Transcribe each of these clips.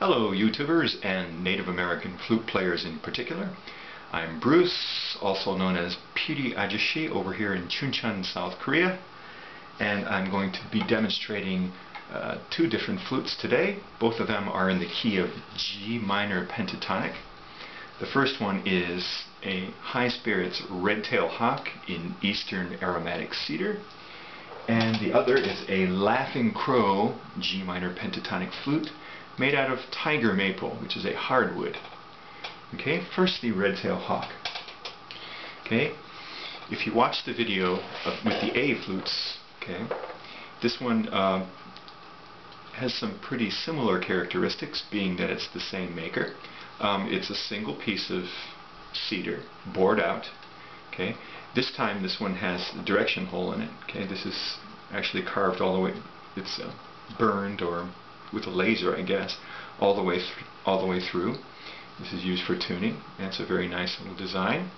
Hello YouTubers and Native American flute players in particular. I'm Bruce, also known as Piri Ajashi over here in Chuncheon, South Korea, and I'm going to be demonstrating two different flutes today. Both of them are in the key of G minor pentatonic. The first one is a high spirits Redtail hawk in Eastern aromatic cedar, and the other is a Laughing Crow G minor pentatonic flute made out of tiger maple, which is a hardwood. Okay, first the Redtail hawk. Okay, if you watch the video with the A flutes, okay, this one has some pretty similar characteristics, being that it's the same maker. It's a single piece of cedar bored out. Okay, this time this one has a direction hole in it. Okay, this is actually carved all the way. It's burned or with a laser, I guess, all the way through. This is used for tuning, and it's a very nice little design.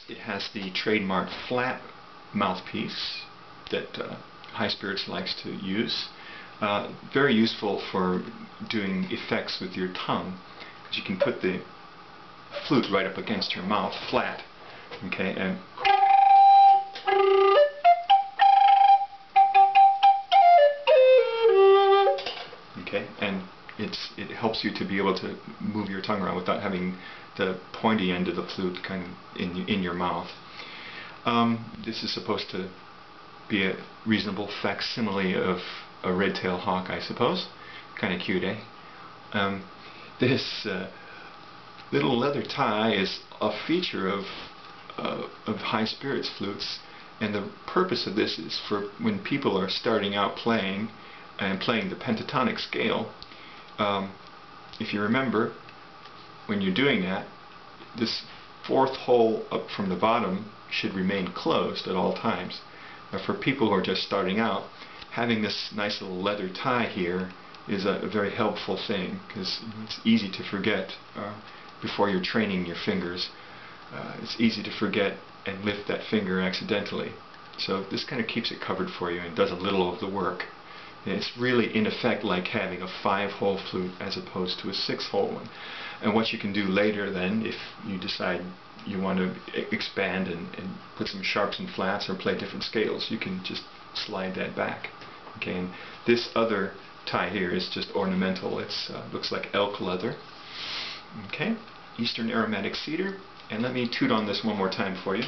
It has the trademark flat mouthpiece that High Spirits likes to use. Very useful for doing effects with your tongue, because you can put the flute right up against your mouth flat. Okay, and it helps you to be able to move your tongue around without having the pointy end of the flute kind of in your mouth. This is supposed to be a reasonable facsimile of a Redtail hawk, I suppose. Kind of cute, eh? This little leather tie is a feature of High Spirits flutes, and the purpose of this is for when people are starting out playing and playing the pentatonic scale. If you remember, when you're doing that, this fourth hole up from the bottom should remain closed at all times. Now, for people who are just starting out, having this nice little leather tie here is a very helpful thing, because it's easy to forget before you're training your fingers. It's easy to forget and lift that finger accidentally. So this kind of keeps it covered for you and does a little of the work. It's really, in effect, like having a 5-hole flute as opposed to a 6-hole one. And what you can do later then, if you decide you want to expand and put some sharps and flats or play different scales, you can just slide that back. Okay, and this other tie here is just ornamental. It looks like elk leather. Okay, Eastern aromatic cedar. And let me toot on this one more time for you.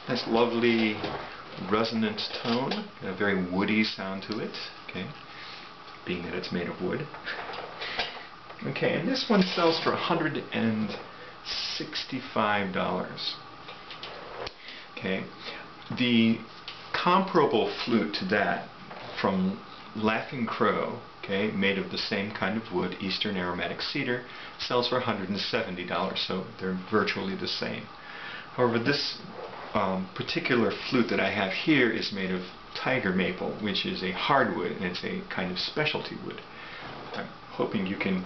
Nice lovely resonant tone, a very woody sound to it, okay, being that it's made of wood. Okay, and this one sells for $165. Okay, the comparable flute to that from Laughing Crow, okay, made of the same kind of wood, Eastern aromatic cedar, sells for $170, so they're virtually the same. However, this particular flute that I have here is made of tiger maple, which is a hardwood, and it's a kind of specialty wood. I'm hoping you can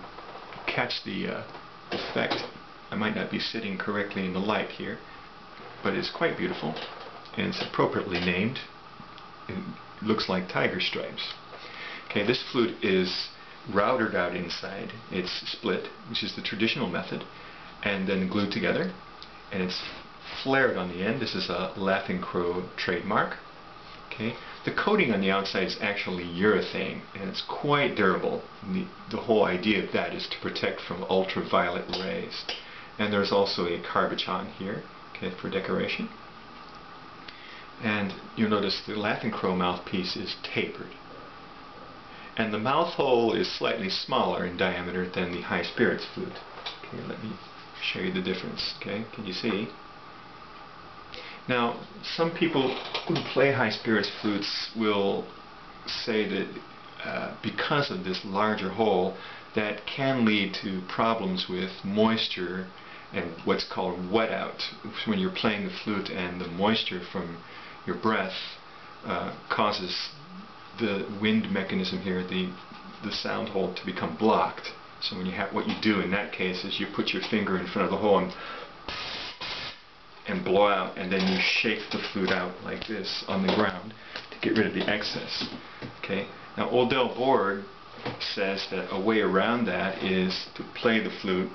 catch the effect. I might not be sitting correctly in the light here, but it's quite beautiful, and it's appropriately named. It looks like tiger stripes. Okay, this flute is routered out inside. It's split, which is the traditional method, and then glued together, and it's flared on the end. This is a Laughing Crow trademark. Okay, the coating on the outside is actually urethane, and it's quite durable. The whole idea of that is to protect from ultraviolet rays. And there's also a cabochon here, okay, for decoration. And you'll notice the Laughing Crow mouthpiece is tapered. And the mouth hole is slightly smaller in diameter than the High Spirits flute. Okay, let me show you the difference. Okay, can you see? Now, some people who play High Spirits flutes will say that because of this larger hole, that can lead to problems with moisture and what's called wet out. When you're playing the flute and the moisture from your breath causes the wind mechanism here, the sound hole, to become blocked. So when you have, what you do in that case is you put your finger in front of the hole and blow out, and then you shake the flute out like this on the ground to get rid of the excess. Okay. Now Old Del Board says that a way around that is to play the flute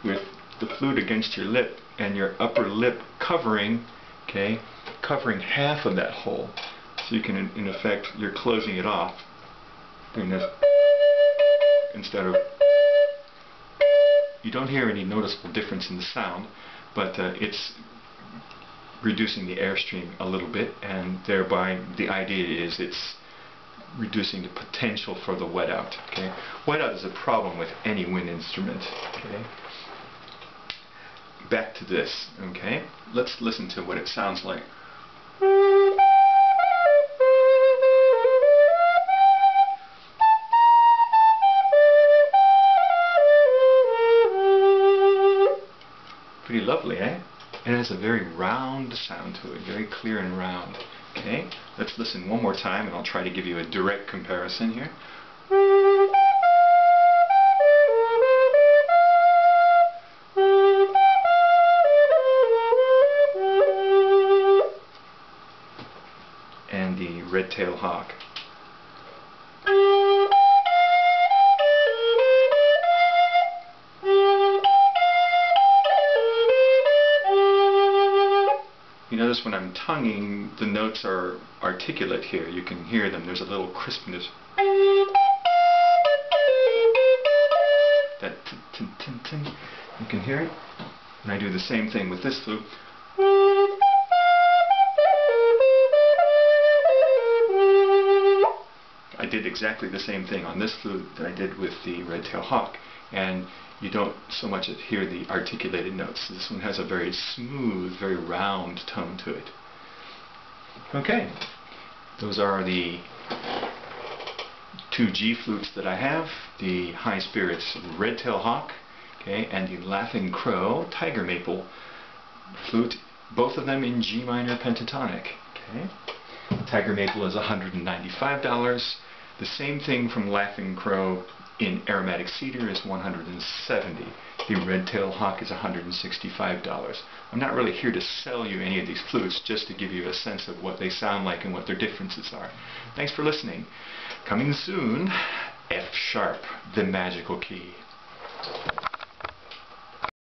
with the flute against your lip and your upper lip covering, okay, covering half of that hole. So you can, in effect, you're closing it off, doing this, instead of, you don't hear any noticeable difference in the sound, but it's reducing the airstream a little bit, and thereby the idea is it's reducing the potential for the wet out. Okay, wet out is a problem with any wind instrument. Okay, back to this. Okay, let's listen to what it sounds like. Pretty lovely, eh? It has a very round sound to it, very clear and round. Okay, let's listen one more time and I'll try to give you a direct comparison here. And the red-tail hawk. You notice when I'm tonguing, the notes are articulate here. You can hear them. There's a little crispness. That tin. You can hear it. And I do the same thing with this flute. I did exactly the same thing on this flute that I did with the red-tail hawk. And you don't so much hear the articulated notes. This one has a very smooth, very round tone to it. Okay, those are the two G flutes that I have, the High Spirits Redtail Hawk, okay, and the Laughing Crow Tiger Maple flute, both of them in G minor pentatonic. Okay, Tiger Maple is $195. The same thing from Laughing Crow in aromatic cedar is $170. The Redtail Hawk is $165. I'm not really here to sell you any of these flutes, just to give you a sense of what they sound like and what their differences are. Thanks for listening. Coming soon, F sharp, the magical key.